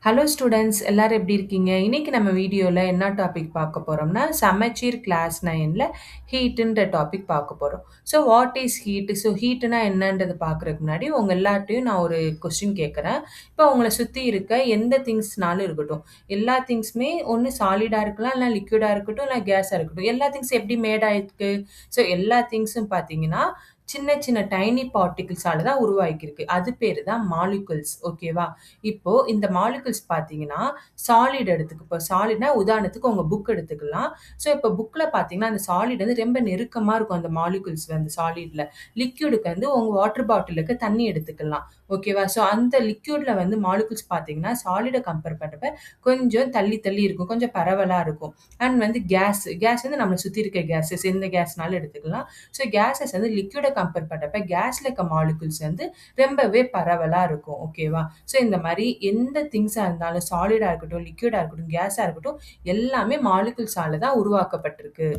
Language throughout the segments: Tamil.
ஹலோ ஸ்டூடெண்ட்ஸ் எல்லாரும் எப்படி இருக்கீங்க? இன்னைக்கு நம்ம வீடியோல என்ன டாபிக் பார்க்க போறோம்னா, சமச்சீர் கிளாஸ் 9ல ஹீட்ன்ற டாபிக் பார்க்க போறோம். So what is heat? So ஹீட்னா என்னன்றத பார்க்கறதுக்கு முன்னாடி உங்க எல்லார்ட்டயும் நான் ஒரு கொஸ்டின் கேட்கறேன். இப்போ உங்கள சுத்தி இருக்க எந்த திங்ஸ்னாலும் இருக்கட்டும். எல்லா திங்ஸுமே ஒண்ணு சாலிடா இருக்கலாம், இல்ல லிக்விடா இருக்கட்டும், இல்ல கேஸா இருக்கட்டும். எல்லா திங்ஸ் எப்படி மேட் ஆயிருக்கு? ஸோ எல்லா திங்ஸும் பார்த்தீங்கன்னா, சின்ன சின்ன டைனி பார்ட்டிகிள்ஸால தான் உருவாகியிருக்கு. அது பேரு தான் மாலிக்யூல்ஸ். ஓகேவா? இப்போ இந்த மாலிக்யூல்ஸ் பார்த்தீங்கன்னா, சாலிட் எடுத்துக்க இப்போ சாலிட்னா உதாரணத்துக்கு உங்க புக் எடுத்துக்கலாம். ஸோ இப்போ புக்ல பார்த்தீங்கன்னா, அந்த சாலிட் வந்து ரொம்ப நெருக்கமா இருக்கும் அந்த மாலிக்யூல்ஸ் வந்து சாலிட்ல. லிக்விடுக்கு வந்து உங்க வாட்டர் பாட்டிலுக்கு தண்ணி எடுத்துக்கலாம். ஓகேவா? ஸோ அந்த லிக்விட்ல வந்து மாலிக்யூல்ஸ் பார்த்தீங்கன்னா, சாலிட கம்பேர் பண்றப்ப கொஞ்சம் தள்ளி தள்ளி இருக்கும். கொஞ்சம் பரவலா இருக்கும். அண்ட் வந்து கேஸ் வந்து நம்மள சுத்தி இருக்க கேஸஸ் எந்த கேஸ்னாலும் எடுத்துக்கலாம். ஸோ கேஸஸ் வந்து லிக்விட கம்பேர் பண்றப்ப கேஸ்ல இருக்க மாலிக்யூல்ஸ் வந்து ரொம்பவே பரவலா இருக்கும். ஓகேவா? ஸோ இந்த மாரி எந்த திங்ஸா இருந்தாலும் சாலிடா இருக்கட்டும், லிக்விடா இருக்கட்டும், கேஸா இருக்கட்டும், எல்லாமே மாலிக்யூல்ஸால தான் உருவாக்கப்பட்டிருக்கு.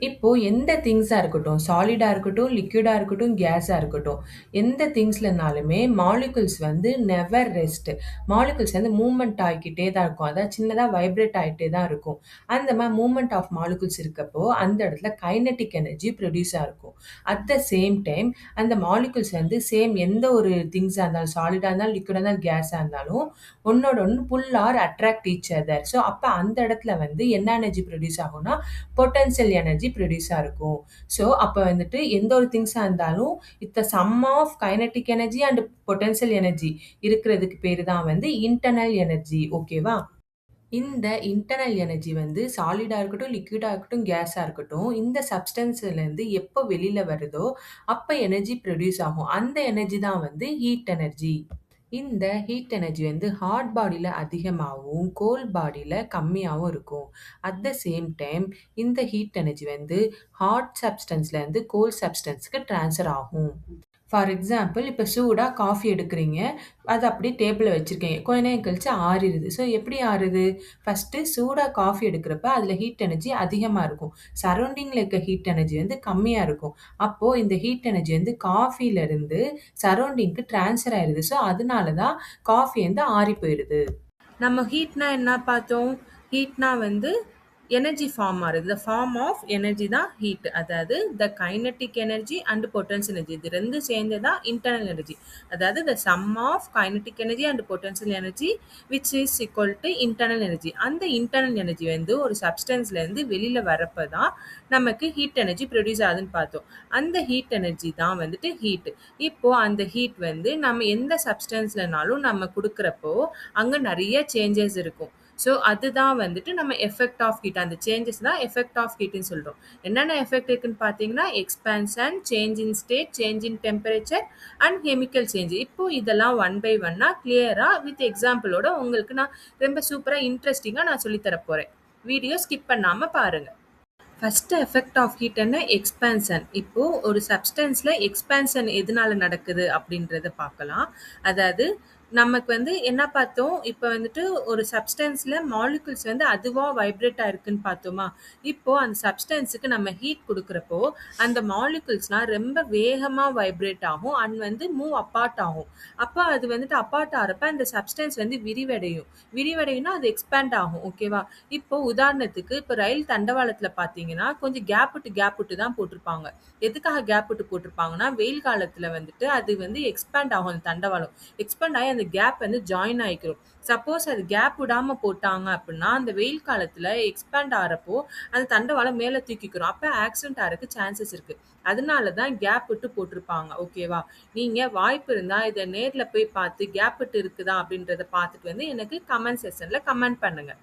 இப்போ எந்த திங்ஸா இருக்கட்டும், சாலிடா இருக்கட்டும், லிக்விடா இருக்கட்டும், கேஸா இருக்கட்டும், எந்த திங்ஸ்லனாலுமே மாலிக்யூல்ஸ் வந்து நெவர் ரெஸ்ட். மாலிக்யூல்ஸ் வந்து மூவ்மெண்ட் ஆகிக்கிட்டே தான் இருக்கும். அதாவது சின்னதா வைப்ரேட் ஆயிட்டே தான் இருக்கும். அந்த மாரி மூவ்மெண்ட் ஆஃப் மாலிக்யூல்ஸ் இருக்கப்போ, அந்த இடத்துல கைனடிக் எனர்ஜி ப்ரொடியூஸ் ஆகும். அட் த சேம் டைம் அந்த மாலிக்யூல்ஸ் வந்து சேம் எந்த ஒரு திங்ஸா இருந்தாலும், சாலிடா இருந்தாலும், லிக்விடா இருந்தாலும், கேஸா இருந்தாலும், ஒண்ணோட ஒண்ணு pull or attract each other. So அப்ப அந்த இடத்துல வந்து என்ன எனர்ஜி ப்ரொடியூஸ் ஆகும்னா, பொட்டன்ஷியல் எனர்ஜி ப்ரொடியூஸா இருக்கும். ஸோ அப்ப வந்துட்டு எந்த ஒரு திங்ஸா இருந்தாலும் it's sum of kinetic energy and potential energy இருக்கிறதுக்கு பேரு தான் வந்து இன்டர்னல் எனர்ஜி. ஓகேவா? இந்த இன்டர்னல் எனர்ஜி வந்து சாலிடா இருக்கட்டும், லிக்விடா இருக்கட்டும், கேஸா இருக்கட்டும், இந்த சப்ஸ்டன்ஸ்லேருந்து எப்போ வெளியில வருதோ, அப்ப எனர்ஜி ப்ரொடியூஸ் ஆகும். அந்த எனர்ஜி தான் வந்து ஹீட் எனர்ஜி. இந்த ஹீட் எனர்ஜி வந்து ஹாட் பாடியில அதிகமாகவும் கோல்ட் பாடியில கம்மியாகவும் இருக்கும். அட் த சேம் டைம் இந்த ஹீட் எனர்ஜி வந்து ஹாட் சப்ஸ்டன்ஸ்ல இருந்து கோல்ட் சப்ஸ்டன்ஸ்க்கு ட்ரான்ஸ்ஃபர் ஆகும். ஃபார் எக்ஸாம்பிள் இப்போ சூடா காஃபி எடுக்கிறீங்க. அது அப்படியே டேபிள்ல வச்சிருக்கீங்க. கொஞ்ச நேரம் கழிச்சு ஆறிருது. ஸோ எப்படி ஆறுது? ஃபர்ஸ்ட்டு சூடா காஃபி எடுக்கிறப்ப அதில ஹீட் எனர்ஜி அதிகமா இருக்கும். சரவுண்டிங்ல இருக்க ஹீட் எனர்ஜி வந்து கம்மியா இருக்கும். அப்போ இந்த ஹீட் எனர்ஜி வந்து காஃபில இருந்து சரவுண்டிங்க்கு ட்ரான்ஸ்ஃபர் ஆயிருது. ஸோ அதனால தான் காஃபி வந்து ஆறி போயிருது. நம்ம ஹீட்னா என்ன பார்த்தோம்? ஹீட்னா வந்து எனர்ஜி ஃபார்ம் ஆகுது. த ஃபார்ம் ஆஃப் எனர்ஜி தான் ஹீட். அதாவது the kinetic energy and potential energy இது ரெண்டும் சேர்ந்து தான் இன்டர்னல் எனர்ஜி. அதாவது the sum of kinetic energy and potential energy which is equal to internal energy. அந்த இன்டர்னல் எனர்ஜி வந்து ஒரு சப்ஸ்டன்ஸ்லேருந்து வெளியில் வரப்போ தான் நமக்கு ஹீட் எனர்ஜி ப்ரொடியூஸ் ஆகுதுன்னு பார்த்தோம். அந்த ஹீட் எனர்ஜி தான் வந்துட்டு ஹீட். இப்போ அந்த ஹீட் வந்து நம்ம எந்த சப்ஸ்டன்ஸ்லனாலும் நம்ம கொடுக்குறப்போ அங்கே நிறைய சேஞ்சஸ் இருக்கும். ஸோ அதுதான் வந்துட்டு நம்ம எஃபெக்ட் ஆஃப் ஹீட். அந்த சேஞ்சஸ் தான் எஃபெக்ட் ஆஃப் ஹீட்னு சொல்கிறோம். என்னென்ன எஃபெக்ட் இருக்குன்னு பார்த்தீங்கன்னா, expansion, change in state, change in temperature and chemical change. இப்போ இதெல்லாம் ஒன் பை ஒன்னா கிளியரா வித் எக்ஸாம்பிளோட உங்களுக்கு நான் ரொம்ப சூப்பராக இன்ட்ரெஸ்டிங்காக நான் சொல்லித்தர போகிறேன். வீடியோ ஸ்கிப் பண்ணாமல் பாருங்கள். ஃபர்ஸ்ட் எஃபெக்ட் ஆஃப் ஹீட் என்ன? எக்ஸ்பான்ஷன். இப்போ ஒரு சப்ஸ்டன்ஸ்ல எக்ஸ்பான்ஷன் எதனால நடக்குது அப்படின்றத பார்க்கலாம். அதாவது நமக்கு வந்து என்ன பார்த்தோம்? இப்போ வந்துட்டு ஒரு சப்ஸ்டன்ஸ்ல மாலிகுல்ஸ் வந்து அதுவா வைப்ரேட் ஆயிருக்குன்னு பார்த்தோமா? இப்போ அந்த சப்ஸ்டன்ஸுக்கு நம்ம ஹீட் கொடுக்குறப்போ அந்த மாலிகுல்ஸ்லாம் ரொம்ப வேகமா வைப்ரேட் ஆகும் அண்ட் வந்து மூவ் அப்பார்ட் ஆகும். அப்போ அது வந்துட்டு அப்பார்ட் ஆகிறப்ப அந்த சப்ஸ்டன்ஸ் வந்து விரிவடையும். விரிவடையும்னா அது எக்ஸ்பேண்ட் ஆகும். ஓகேவா? இப்போ உதாரணத்துக்கு இப்போ ரயில் தண்டவாளத்துல பார்த்தீங்கன்னா கொஞ்சம் கேப் விட்டு தான் போட்டிருப்பாங்க. எதுக்காக கேப் விட்டு போட்டிருப்பாங்கன்னா, வெயில் காலத்துல வந்துட்டு அது வந்து எக்ஸ்பேண்ட் ஆகும் அந்த தண்டவாளம். எக்ஸ்பேண்ட் ஆகி அந்த கேப் வந்து ஜாயின் ஆயிக்கிறோம். சப்போஸ் அது கேப் விடாம போட்டாங்க அப்படின்னா அந்த வெயில் காலத்துல எக்ஸ்பேண்ட் ஆகிறப்போ அந்த தண்டவாளம் மேல தூக்கிக்கிறோம். அப்ப ஆக்சிடென்ட் ஆகிறதுக்கு சான்சஸ் இருக்கு. அதனால தான் கேப் விட்டு போட்டிருப்பாங்க. ஓகேவா? நீங்க வாய்ப்பு இருந்தா இதை நேர்ல போய் பார்த்து கேப் விட்டு இருக்குதா அப்படின்றத பார்த்துட்டு வந்து எனக்கு கமெண்ட் செக்ஷன்ல கமெண்ட் பண்ணுங்க.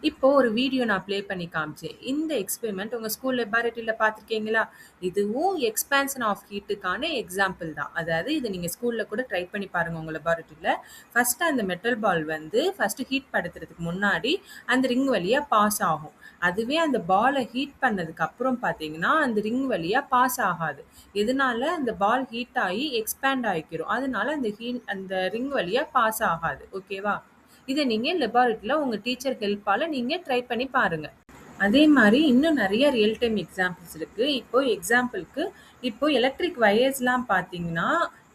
இப்போ ஒரு வீடியோ நான் ப்ளே பண்ணி காமிச்சேன். இந்த எக்ஸ்பெரிமெண்ட் உங்க ஸ்கூல் லெபார்ட்டரியில பார்த்துருக்கீங்களா? இதுவும் எக்ஸ்பான்ஷன் ஆஃப் ஹீட்டுக்கான எக்ஸாம்பிள் தான். அதாவது இதை நீங்க ஸ்கூல்ல கூட ட்ரை பண்ணி பாருங்க உங்க லெபார்ட்டரியில. ஃபர்ஸ்ட் அந்த மெட்டல் பால் வந்து ஃபர்ஸ்ட் ஹீட் படுத்துறதுக்கு முன்னாடி அந்த ரிங் வழியா பாஸ் ஆகும். அதுவே அந்த பாலை ஹீட் பண்ணதுக்கு அப்புறம் பார்த்தீங்கன்னா அந்த ரிங் வழியா பாஸ் ஆகாது. எதனால? அந்த பால் ஹீட் ஆகி எக்ஸ்பேண்ட் ஆகிக்கிறோம். அதனால அந்த ரிங் வழியா பாஸ் ஆகாது. ஓகேவா? இதை நீங்க லெபார்ட்டரியில உங்க டீச்சர் ஹெல்ப்பால நீங்க ட்ரை பண்ணி பாருங்க. அதே மாதிரி இன்னும் நிறைய ரியல் டைம் எக்ஸாம்பிள்ஸ் இருக்கு. இப்போ எக்ஸாம்பிளுக்கு இப்போ எலக்ட்ரிக் வயர்ஸ்லாம் பார்த்தீங்கன்னா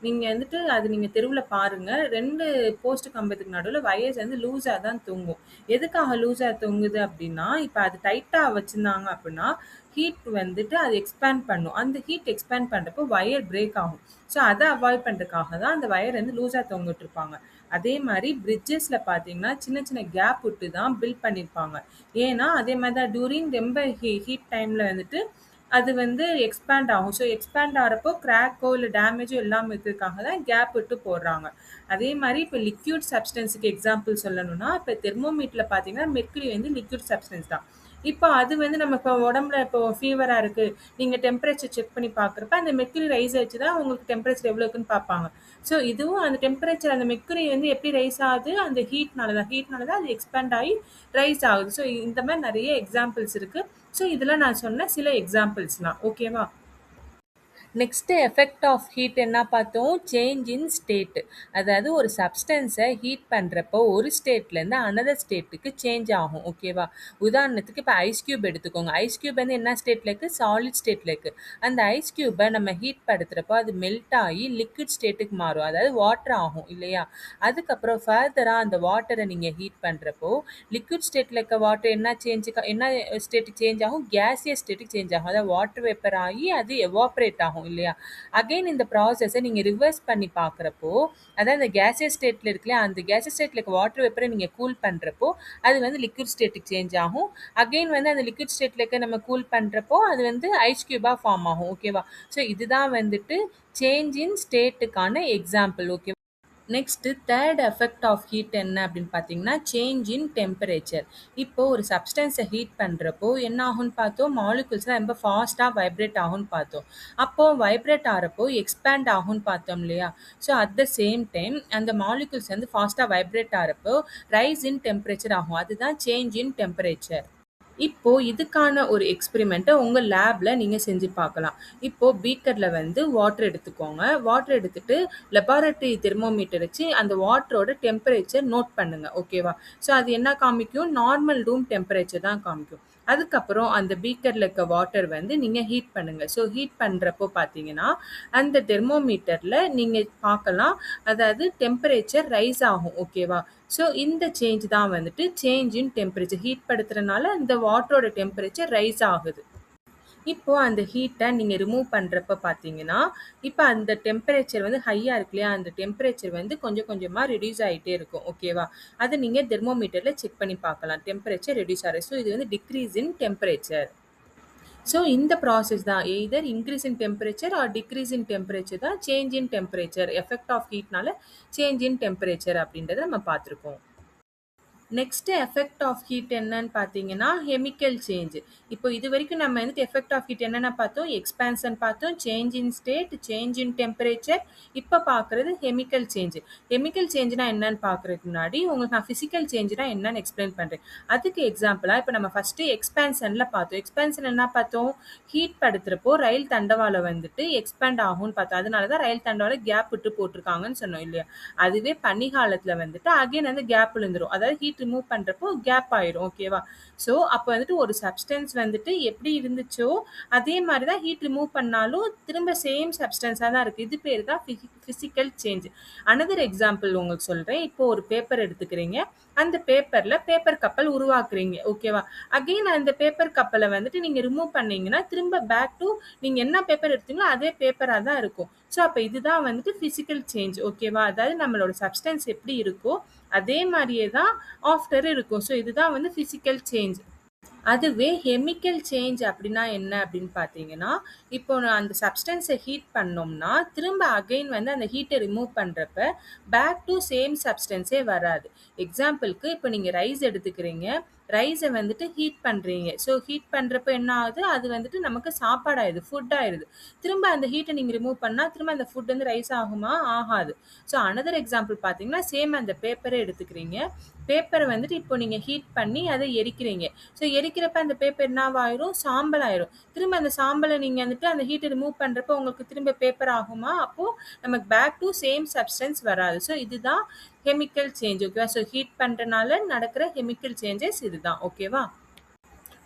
நீங்க வந்துட்டு அது நீங்க தெருவுல பாருங்க. 2 போஸ்ட் கம்பத்துக்கு நடுவுல வயர்ஸ் வந்து லூஸா தான் தொங்கும். எதுக்காக லூஸா தொங்குது அப்டின்னா, இப்ப அது டைட்டா வச்சிருந்தாங்க அப்டின்னா, ஹீட் வந்துட்டு அது எக்ஸ்பேண்ட் பண்ணும். அந்த ஹீட் எக்ஸ்பேண்ட் பண்றப்போ வயர் பிரேக் ஆகும். ஸோ அத அவாய்ட் பண்றதுக்காக தான் அந்த வயர் வந்து லூஸா தொங்கவிட்டுருப்பாங்க. அதே மாரி பிரிட்ஜஸ்ல பார்த்தீங்கன்னா, சின்ன சின்ன கேப் விட்டு தான் பில்ட் பண்ணியிருப்பாங்க. ஏன்னா, அதே மாரி தான் டூரிங் ரொம்ப ஹீட் டைம்ல வந்துட்டு அது வந்து எக்ஸ்பேண்ட் ஆகும். ஸோ எக்ஸ்பேண்ட் ஆகுறப்போ கிராக்கோ இல்ல டேமேஜோ இல்லாம இருக்கிறதுக்காக தான் கேப் விட்டு போடுறாங்க. அதே மாரி இப்ப லிக்விட் சப்ஸ்டன்ஸ்க்கு எக்ஸாம்பிள் சொல்லணும்னா, இப்ப தெர்மோமீட்டர்ல பார்த்தீங்கன்னா, மெர்க்குரி வந்து லிக்விட் சப்ஸ்டன்ஸ் தான். இப்ப அது வந்து நம்ம இப்ப உடம்புல இப்போ ஃபீவரா இருக்கு. நீங்க டெம்பரேச்சர் செக் பண்ணி பார்க்குறப்ப, அந்த மெர்க்குரி ரைஸ் வச்சு தான் உங்களுக்கு டெம்பரேச்சர் எவ்வளோ இருக்குன்னு பார்ப்பாங்க. ஸோ இதுவும் அந்த டெம்பரேச்சர் அந்த மெர்க்குரி வந்து எப்படி ரைஸ் ஆகுது? அந்த ஹீட்னால தான். ஹீட்னால தான் அது எக்ஸ்பேண்ட் ஆகி ரைஸ் ஆகுது. ஸோ இந்த மாரி நெறைய எக்ஸாம்பிள்ஸ் இருக்கு. ஸோ இதெல்லாம் நான் சொன்ன சில எக்ஸாம்பிள்ஸ் தான். ஓகேவா? நெக்ஸ்ட் எஃபெக்ட் ஆஃப் ஹீட் என்ன பார்த்தோம்? Change in state. அதாவது ஒரு சப்ஸ்டன்ஸை ஹீட் பண்ணுறப்போ ஒரு ஸ்டேட்லேருந்து அனதர் ஸ்டேட்டுக்கு சேஞ்ச் ஆகும். ஓகேவா? உதாரணத்துக்கு இப்போ ஐஸ் கியூப் எடுத்துக்கோங்க. ஐஸ் கியூப் வந்து என்ன ஸ்டேட்டில் இருக்குது? சாலிட் ஸ்டேட்டில் இருக்குது. அந்த ஐஸ் கியூபை நம்ம ஹீட் படுத்துகிறப்போ அது மெல்ட் ஆகி லிக்விட் ஸ்டேட்டுக்கு மாறும். அதாவது வாட்டர் ஆகும் இல்லையா? அதுக்கப்புறம் ஃபர்தராக அந்த வாட்டரை நீங்கள் ஹீட் பண்ணுறப்போ லிக்விட் ஸ்டேட்டில் இருக்க வாட்டர் என்ன ஸ்டேட்டுக்கு சேஞ்ச் ஆகும்? கேசியஸ் ஸ்டேட்டுக்கு சேஞ்ச் ஆகும். அதாவது வாட்டர் வேப்பர் ஆகி அது எவாப்ரேட் ஆகும் இல்லையா? அகைன் இந்த ப்ராசஸை நீங்கள் ரிவர்ஸ் பண்ணி பார்க்குறப்போ, அதாவது அந்த கேசியஸ் ஸ்டேட்டில் இருக்குல்லையா, அந்த கேசியஸ் ஸ்டேட்டில் இருக்க வாட்டர் வேப்பரை நீங்கள் கூல் பண்ணுறப்போ அது வந்து லிக்விட் ஸ்டேட்டுக்கு சேஞ்ச் ஆகும். அகைன் வந்து அந்த லிக்விட் ஸ்டேட்டில் இருக்க நம்ம கூல் பண்ணுறப்போ அது வந்து ஐஸ் கியூபாக ஃபார்ம் ஆகும். ஓகேவா? ஸோ இதுதான் வந்துட்டு சேஞ்ச் இன் ஸ்டேட்டுக்கான example. Okay. Next third effect of heat என்ன அப்படின்னு பார்த்தீங்கன்னா, சேஞ்ச் இன் டெம்பரேச்சர். இப்போ ஒரு சப்ஸ்டன்ஸை ஹீட் பண்ணுறப்போ என்ன ஆகும்னு பார்த்தோம்? மாலிகுல்ஸ்லாம் ரொம்ப ஃபாஸ்ட்டாக வைப்ரேட் ஆகும்னு பார்த்தோம். அப்போ வைப்ரேட் ஆகிறப்போ எக்ஸ்பேண்ட் ஆகும்னு பார்த்தோம் இல்லையா? So at the same time அந்த மாலிகுல்ஸ் வந்து ஃபாஸ்ட்டாக வைப்ரேட் ஆகிறப்போ ரைஸ் இன் டெம்பரேச்சர் ஆகும். அதுதான் சேஞ்ச் இன் டெம்பரேச்சர். இப்போ இதுக்கான ஒரு எக்ஸ்பெரிமெண்ட்டை உங்க லேப்ல நீங்க செஞ்சு பார்க்கலாம். இப்போ பீக்கர்ல வந்து வாட்டர் எடுத்துக்கோங்க. வாட்டர் எடுத்துட்டு லெபார்டரி தெர்மோமீட்டர் வச்சு அந்த வாட்டரோட டெம்பரேச்சர் நோட் பண்ணுங்க. ஓகேவா? ஸோ அது என்ன காமிக்கும்? நார்மல் ரூம் டெம்பரேச்சர் தான் காமிக்கும். அதுக்கப்புறம் அந்த பீக்கர்ல இருக்க வாட்டர் வந்து நீங்க ஹீட் பண்ணுங்க. ஸோ ஹீட் பண்றப்போ பார்த்தீங்கன்னா, அந்த தெர்மோமீட்டர்ல நீங்க பார்க்கலாம். அதாவது டெம்பரேச்சர் ரைஸ் ஆகும். ஓகேவா? ஸோ இந்த சேஞ்ச் தான் வந்துட்டு சேஞ்ச் இன் டெம்பரேச்சர். ஹீட் படுத்துறனால இந்த வாட்டரோட டெம்பரேச்சர் ரைஸ் ஆகுது. இப்போ அந்த ஹீட்டை நீங்கள் ரிமூவ் பண்ணுறப்ப பார்த்தீங்கன்னா, இப்போ அந்த டெம்பரேச்சர் வந்து ஹையாக இருக்கு இல்லையா? அந்த டெம்பரேச்சர் வந்து கொஞ்சம் கொஞ்சமாக ரெடியூஸ் ஆகிட்டே இருக்கும். ஓகேவா? அதை நீங்கள் தெர்மோமீட்டரில் செக் பண்ணி பார்க்கலாம். டெம்பரேச்சர் ரெடியூஸ் ஆகுது. ஸோ இது வந்து டிக்ரீஸ் இன் டெம்பரேச்சர். ஸோ இந்த ப்ராசஸ் தான் either increase in temperature or decrease in temperature தான் change in temperature. Effect of ஹீட்னால சேஞ்ச் இன் டெம்பரேச்சர் அப்படின்றத நம்ம பார்த்துருக்கோம். நெக்ஸ்ட் எஃபெக்ட் ஆஃப் ஹீட் என்னன்னு பார்த்தீங்கன்னா, கெமிக்கல் சேஞ்ச். இப்போ இதுவரைக்கும் நம்ம வந்துட்டு எஃபெக்ட் ஆஃப் ஹீட் என்னென்ன பார்த்தோம்? எக்ஸ்பான்ஷன் பார்த்தோம், change in state, change in temperature. இப்போ பார்க்குறது கெமிக்கல் சேஞ்ச். கெமிக்கல் சேஞ்ச்னா என்னன்னு பார்க்குறதுக்கு முன்னாடி உங்களுக்கு நான் ஃபிசிக்கல் சேஞ்ச்னா என்னன்னு எக்ஸ்பிளைன் பண்ணுறேன். அதுக்கு எக்ஸாம்பிளாக இப்போ நம்ம ஃபஸ்ட்டு எக்ஸ்பான்ஷனில் பார்த்தோம். எக்ஸ்பான்ஷன் என்ன பார்த்தோம்? ஹீட் படுத்துறப்போ ரயில் தண்டவாளம் வந்துட்டு எக்ஸ்பேண்ட் ஆகும்னு பார்த்தோம். அதனால தான் ரயில் தண்டவாளம் கேப் விட்டு போட்டிருக்காங்கன்னு சொன்னோம் இல்லையா? அதுவே பனிக்காலத்தில் வந்துட்டு அகைன் வந்து கேப் விழுந்துரும். அதாவது ஹீட் ரிமூவ் பண்றப்போ கேப் ஆயிரும். ஓகேவா? ஸோ அப்போ வந்துட்டு ஒரு சப்ஸ்டன்ஸ் வந்துட்டு எப்படி இருந்துச்சோ அதே மாதிரி தான் ஹீட் ரிமூவ் பண்ணாலும் திரும்ப சேம் சப்ஸ்டன்ஸாக தான் இருக்கு. இது பேர் தான் பிசிக்கல் சேஞ்ச். அனதர் எக்ஸாம்பிள் உங்களுக்கு சொல்றேன். இப்போ ஒரு பேப்பர் எடுத்துக்கிறீங்க. அந்த பேப்பர்ல பேப்பர் கப்பல் உருவாக்குறீங்க. ஓகேவா? அகைன் அந்த பேப்பர் கப்பலை வந்துட்டு நீங்க ரிமூவ் பண்ணீங்கன்னா திரும்ப பேக் டு நீங்க என்ன பேப்பர் எடுத்தீங்களோ அதே பேப்பரா தான் இருக்கும். ஸோ அப்போ இதுதான் வந்துட்டு பிசிக்கல் சேஞ்ச். ஓகேவா? அதாவது நம்மளோட சப்ஸ்டன்ஸ் எப்படி இருக்கோ அதே மாதிரியே தான் ஆஃப்டர் இருக்கும். ஸோ இதுதான் வந்து பிசிக்கல் சேஞ்ச். அதுவே கெமிக்கல் சேஞ்ச் அப்படின்னா என்ன அப்படின்னு பார்த்தீங்கன்னா, இப்போ நான் அந்த சப்ஸ்டன்ஸை ஹீட் பண்ணோம்னா, திரும்ப அகைன் வந்து அந்த ஹீட்டை ரிமூவ் பண்ணுறப்ப பேக் டு சேம் சப்ஸ்டன்ஸே வராது. எக்ஸாம்பிளுக்கு இப்போ நீங்கள் ரைஸ் எடுத்துக்கிறீங்க. ரைஸை வந்துட்டு ஹீட் பண்ணுறீங்க. ஸோ ஹீட் பண்ணுறப்ப என்ன ஆகுது? அது வந்துட்டு நமக்கு சாப்பாடாயிடுது, ஃபுட் ஆயிடுது. திரும்ப அந்த ஹீட்டை நீங்கள் ரிமூவ் பண்ணால் திரும்ப அந்த ஃபுட் வந்து ரைஸ் ஆகுமா? ஆகாது. ஸோ அனதர் எக்ஸாம்பிள் பார்த்தீங்கன்னா, சேம் அந்த பேப்பரை எடுத்துக்கிறீங்க. பேப்பரை வந்துட்டு இப்போ நீங்கள் ஹீட் பண்ணி அதை எரிக்கிறீங்க. ஸோ எரிக்கிறப்ப அந்த பேப்பர் என்னவாயிரும்? சாம்பல் ஆயிரும். திரும்ப அந்த சாம்பலை நீங்கள் வந்துட்டு அந்த ஹீட்டை ரிமூவ் பண்ணுறப்போ உங்களுக்கு திரும்ப பேப்பர் ஆகுமா? அப்போது நமக்கு பேக் டு சேம் சப்ஸ்டன்ஸ் வராது. ஸோ இதுதான் கெமிக்கல் சேஞ்ச். ஓகேவா? ஸோ ஹீட் பண்ணுறனால நடக்கிற கெமிக்கல் சேஞ்சஸ் இதுதான். ஓகேவா?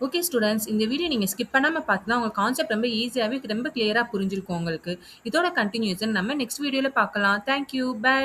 ஓகே ஸ்டூடண்ட்ஸ், இந்த வீடியோ நீங்க ஸ்கிப் பண்ணாம பார்த்தா உங்க கான்செப்ட் ரொம்ப ஈஸியாவே ரொம்ப கிளியரா புரிஞ்சிருக்கும் உங்களுக்கு. இதோட கன்டினியூஷன் நம்ம நெக்ஸ்ட் வீடியோல பார்க்கலாம். Thank you. பை.